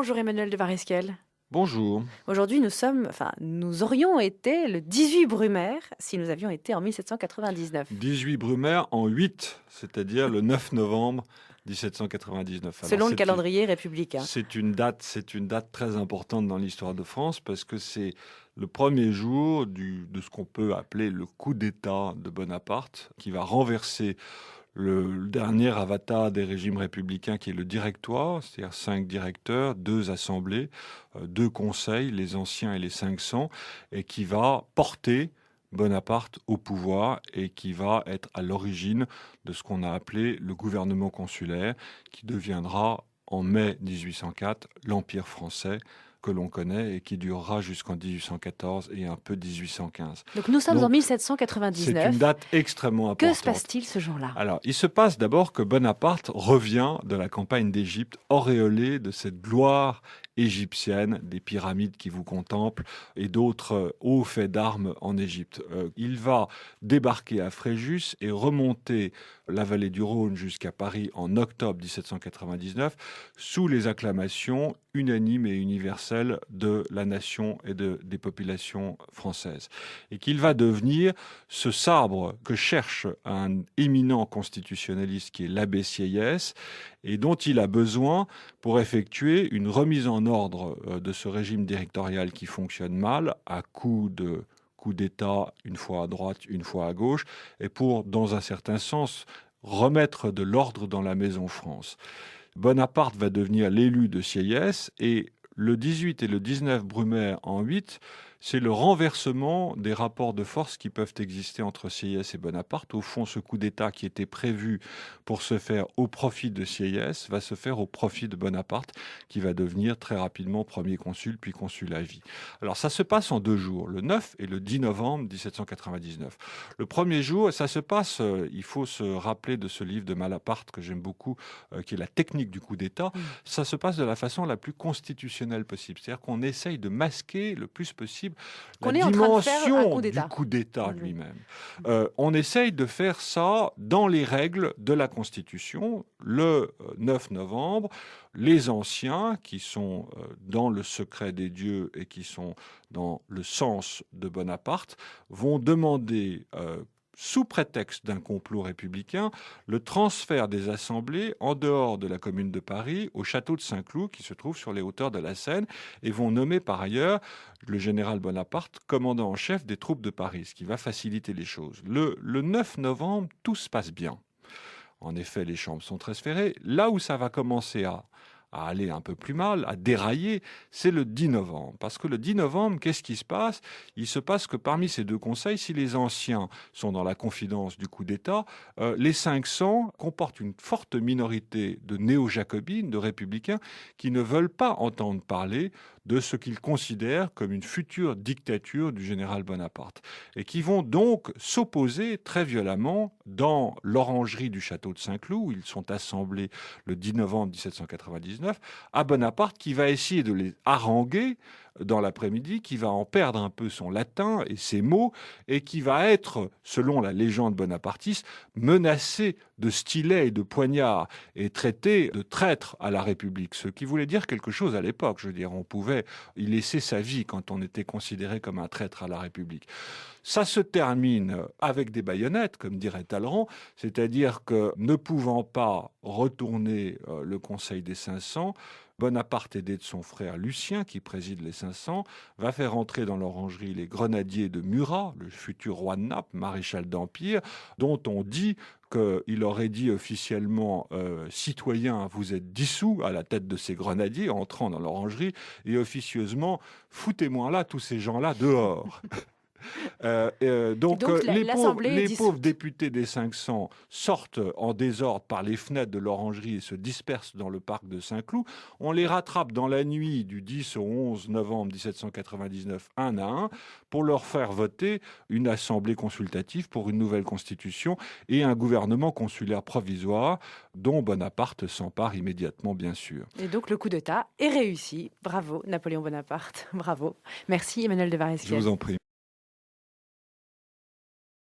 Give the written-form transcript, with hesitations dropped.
Bonjour Emmanuel de Varesquiel. Bonjour. Aujourd'hui, nous aurions été le 18 Brumaire si nous avions été en 1799. 18 Brumaire en 8, c'est-à-dire le 9 novembre 1799. Alors, Selon le calendrier républicain. C'est une date très importante dans l'histoire de France parce que c'est le premier jour de ce qu'on peut appeler le coup d'État de Bonaparte qui va renverser le dernier avatar des régimes républicains qui est le directoire, c'est-à-dire 5 directeurs, 2 assemblées, 2 conseils, les anciens et les 500, et qui va porter Bonaparte au pouvoir et qui va être à l'origine de ce qu'on a appelé le gouvernement consulaire, qui deviendra en mai 1804 l'Empire français que l'on connaît et qui durera jusqu'en 1814 et un peu 1815. Donc nous sommes en C'est 1799. une date extrêmement Que importante. se passe-t-il ce jour-là? Alors, il se passe d'abord que Bonaparte revient de la campagne d'Égypte, auréolé de cette gloire égyptienne, des pyramides qui vous contemplent et d'autres hauts faits d'armes en Égypte. Il va débarquer à Fréjus et remonter la vallée du Rhône jusqu'à Paris en octobre 1799 sous les acclamations unanimes et universelles de la nation et des populations françaises. Et qu'il va devenir ce sabre que cherche un éminent constitutionnaliste qui est l'abbé Sieyès et dont il a besoin pour effectuer une remise en ordre de ce régime directorial qui fonctionne mal à coup d'État, une fois à droite, une fois à gauche, et pour, dans un certain sens, remettre de l'ordre dans la maison France. Bonaparte va devenir l'élu de Sieyès et le 18 et le 19 Brumaire en 8, c'est le renversement des rapports de force qui peuvent exister entre Sieyès et Bonaparte. Au fond, ce coup d'État qui était prévu pour se faire au profit de Sieyès va se faire au profit de Bonaparte, qui va devenir très rapidement premier consul, puis consul à vie. Alors ça se passe en 2 jours, le 9 et le 10 novembre 1799. Le premier jour, ça se passe, il faut se rappeler de ce livre de Malaparte que j'aime beaucoup, qui est La technique du coup d'État. Ça se passe de la façon la plus constitutionnelle possible. C'est-à-dire qu'on essaye de masquer le plus possible Qu'on la est en train de faire un dimension coup du d'État. coup d'État lui-même. On essaye de faire ça dans les règles de la Constitution. Le 9 novembre, les anciens, qui sont dans le secret des dieux et qui sont dans le sens de Bonaparte, vont demander sous prétexte d'un complot républicain, le transfert des assemblées en dehors de la commune de Paris au château de Saint-Cloud qui se trouve sur les hauteurs de la Seine et vont nommer par ailleurs le général Bonaparte commandant en chef des troupes de Paris, ce qui va faciliter les choses. Le 9 novembre, tout se passe bien. En effet, les chambres sont transférées. Là où ça va commencer à aller un peu plus mal, à dérailler, c'est le 10 novembre. Parce que le 10 novembre, qu'est-ce qui se passe? Il se passe que parmi ces 2 conseils, si les anciens sont dans la confidence du coup d'État, les 500 comportent une forte minorité de néo-jacobines, de républicains, qui ne veulent pas entendre parler de ce qu'ils considèrent comme une future dictature du général Bonaparte. Et qui vont donc s'opposer très violemment dans l'orangerie du château de Saint-Cloud, où ils sont assemblés le 10 novembre 1799, à Bonaparte, qui va essayer de les haranguer dans l'après-midi, qui va en perdre un peu son latin et ses mots, et qui va être, selon la légende bonapartiste, menacé de stylets et de poignards, et traité de traître à la République, ce qui voulait dire quelque chose à l'époque. Je veux dire, on pouvait y laisser sa vie quand on était considéré comme un traître à la République. Ça se termine avec des baïonnettes, comme dirait Talleyrand, c'est-à-dire que ne pouvant pas retourner le Conseil des 500, Bonaparte, aidé de son frère Lucien, qui préside les 500, va faire entrer dans l'orangerie les grenadiers de Murat, le futur roi de Naples, maréchal d'Empire, dont on dit qu'il aurait dit officiellement citoyens, vous êtes dissous à la tête de ces grenadiers, entrant dans l'orangerie, et officieusement, foutez-moi là tous ces gens-là dehors. Donc les pauvres députés des 500 sortent en désordre par les fenêtres de l'orangerie et se dispersent dans le parc de Saint-Cloud. On les rattrape dans la nuit du 10 au 11 novembre 1799, un à un, pour leur faire voter une assemblée consultative pour une nouvelle constitution et un gouvernement consulaire provisoire dont Bonaparte s'empare immédiatement, bien sûr. Et donc le coup d'État est réussi. Bravo Napoléon Bonaparte. Bravo. Merci Emmanuel de Je Varesquiel. vous en prie.